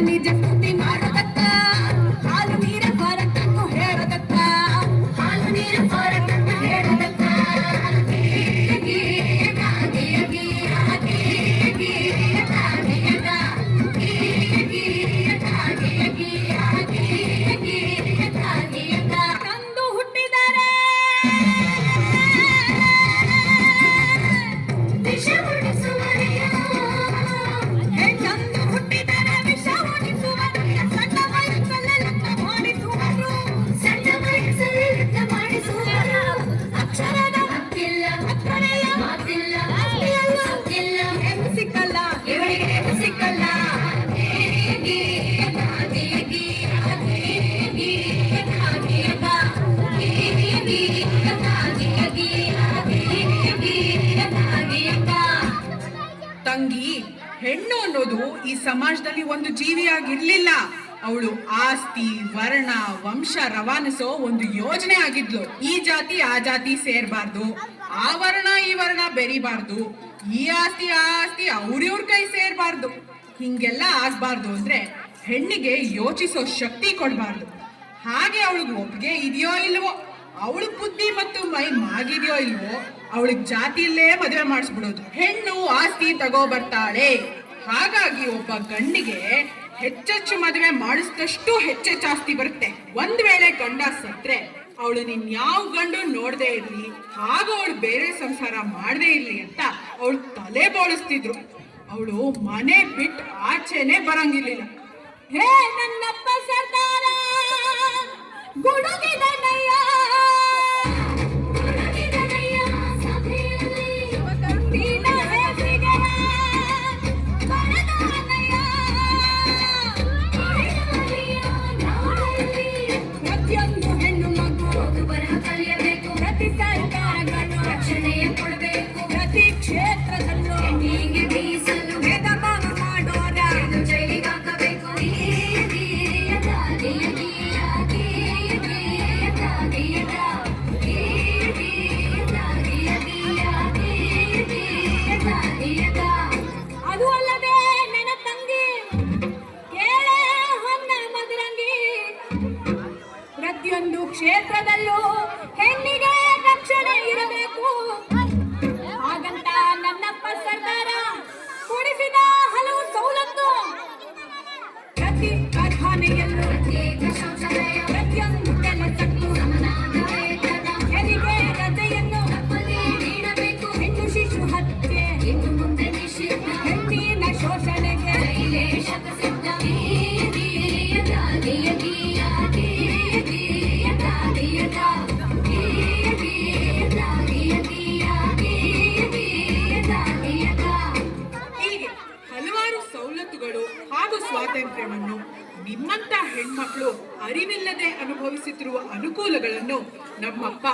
ನಿಜ ಸ್ತುತಿ ಮಾಡೋದಕ್ಕ ಹಾಲು ನೀರ ಹೊರತನ್ನು ಹೇಳೋದಕ್ಕ ಹಾಲು ನೀರ ಹೊರತನ್ನು ಹೇಳೋದಕ್ಕ ತಂದು ಹುಟ್ಟಿದರೆ ವಿಷ ಉಳಿಸುವರೆಯೋ ಹೆಣ್ಣಂದು ಹುಟ್ಟಿದರೆ ವಿಷ ಉಳಿಸುವರೆಯ ಸಣ್ಣ ವಯಸ್ಸಲ್ಲಿ ಮಾಡಿಸುವರು ಸಣ್ಣ ವಯಸ್ಸಲ್ಲಿ ಮಾಡಿಸುವರು ಅಕ್ಷರದ ಹಕ್ಕಿಲ್ಲ ಅಕ್ಕರೆಯ ಮಾತಿಲ್ಲ ಹಕ್ಕಿಲ್ಲ ಹೆಣ್ಣು ಸಿಕ್ಕಲ್ಲ ಇವಳಿಗೆ ಹೆಣ್ಣು ಸಿಕ್ಕಲ್ಲ ತಂಗಿ, ಹೆಣ್ಣು ಅನ್ನೋದು ಈ ಸಮಾಜದಲ್ಲಿ ಒಂದು ಜೀವಿಯಾಗಿರ್ಲಿಲ್ಲ. ಅವಳು ಆಸ್ತಿ, ವರ್ಣ, ವಂಶ ರವಾನಿಸೋ ಒಂದು ಯೋಜನೆ ಆಗಿದ್ಲು. ಈ ಜಾತಿ ಆ ಜಾತಿ ಸೇರ್ಬಾರ್ದು, ಆ ವರ್ಣ ಈ ವರ್ಣ ಬೆರಿಬಾರ್ದು, ಈ ಆಸ್ತಿ ಆ ಆಸ್ತಿ ಅವ್ರಿವ್ರ ಕೈ ಸೇರ್ಬಾರ್ದು. ಹಿಂಗೆಲ್ಲ ಆಗ್ಬಾರ್ದು ಅಂದ್ರೆ ಹೆಣ್ಣಿಗೆ ಯೋಚಿಸೋ ಶಕ್ತಿ ಕೊಡ್ಬಾರ್ದು. ಹಾಗೆ ಅವಳಿಗೆ ಒಪ್ಪಿಗೆ ಇದೆಯೋ ಇಲ್ವೋ, ಅವಳ ಬುದ್ಧಿ ಮತ್ತು ಮೈ ಮಾಗಿದೆಯೋ ಇಲ್ವೋ, ಅವಳಿಗೆ ಜಾತಿಯಲ್ಲೇ ಮದುವೆ ಮಾಡಿಸ್ಬಿಡೋದು. ಹೆಣ್ಣು ಆಸ್ತಿ ತಗೋ ಬರ್ತಾಳೆ. ಹಾಗಾಗಿ ಒಬ್ಬ ಗಂಡಿಗೆ ಹೆಚ್ಚೆಚ್ಚು ಮದುವೆ ಮಾಡಿಸಿದಷ್ಟು ಹೆಚ್ಚೆಚ್ಚು ಆಸ್ತಿ ಬರುತ್ತೆ. ಒಂದ್ ವೇಳೆ ಗಂಡ ಸತ್ರೆ ಅವಳು ನಿನ್ ಯಾವ ಗಂಡು ನೋಡದೆ ಇರ್ಲಿ, ಆಗ ಅವಳು ಬೇರೆ ಸಂಸಾರ ಮಾಡದೇ ಇರ್ಲಿ ಅಂತ ಅವಳು ತಲೆ ಬೋಳಿಸ್ತಿದ್ರು. ಅವಳು ಮನೆ ಬಿಟ್ಟು ಆಚೆನೆ ಬರಂಗಿರ್ಲಿಲ್ಲ. ಹೇ ನನ್ನಪ್ಪ ಸರ್ದಾರ ಗುಡುಗಿದನಯ್ಯ ಸಭೆಯಲ್ಲಿ ನೀನ ಹೆಸರಿಗೆ ಬರದಾನಯ್ಯ ಪ್ರತಿಯೊಂದು ಹೆಣ್ಣು ಮಗು ಓದು ಬರಹ ಕಲಿಯಬೇಕು. ಪ್ರತಿ ಸರ್ಕಾರಗಳು ರಕ್ಷಣೆಯ ಕೊಡಬೇಕು. ಪ್ರತಿ ಕ್ಷೇತ್ರದಲ್ಲೂ ಹೆಣ್ಣಿಗೆ ಮೀಸಲು ಭೇದ ಭಾವ ಮಾಡೋರ ಜೈಲಿಗೆ ಹಾಕಬೇಕು. ಅದು ಅಲ್ಲದೆ ನನ್ನ ತಂಗಿ ಕೇಳೆ ಹೊನ್ನ ಮಧುರಂಗಿ, ಪ್ರತಿಯೊಂದು ಕ್ಷೇತ್ರದಲ್ಲೂ ಹೆಣ್ಣಿಗೆ ರಕ್ಷಣೆ ಇರಬೇಕು. ಹಾಗಂತ ನನ್ನಪ್ಪ ಸರ್ದಾರ ಕೊಡಿಸಿದ ಹಲವು ಸವಲತ್ತು. ಪ್ರತಿ ಕಾರ್ಖಾನೆಯಲ್ಲೂ ಪ್ರತಿಯೊಂದು ಕೆಲಸಕ್ಕೂ ಹೆರಿಗೆ ರಜೆಯನ್ನು ನೀಡಬೇಕು. ಹೆಣ್ಣು ಶಿಶು ಹತ್ಯೆ ಇನ್ನು ಮುಂದೆ ನಿಷಿದ್ಧ. ಹೆಣ್ಣಿನ ಶೋಷಣೆಗೆ ಹೀಗೆ ಹಲವಾರು ಸವಲತ್ತುಗಳು ಹಾಗೂ ಸ್ವಾತಂತ್ರ್ಯವನ್ನು ನಿಮ್ಮಂತ ಹೆಣ್ಮಕ್ಳು ಅರಿವಿಲ್ಲದೆ ಅನುಭವಿಸುತ್ತಿರುವ ಅನುಕೂಲಗಳನ್ನು ನಮ್ಮಪ್ಪ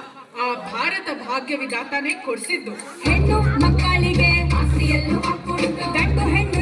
ಆ ಭಾರತ ಭಾಗ್ಯ ವಿಧಾತಾನೇ ಕೊಡಿಸಿದ್ದು. ಹೆಣ್ಣು ಮಕ್ಕಳಿಗೆ ಆಸ್ತಿಯಲ್ಲೂ ಕೊಟ್ಟು ಗಂಡು ಹೆಣ್ಣು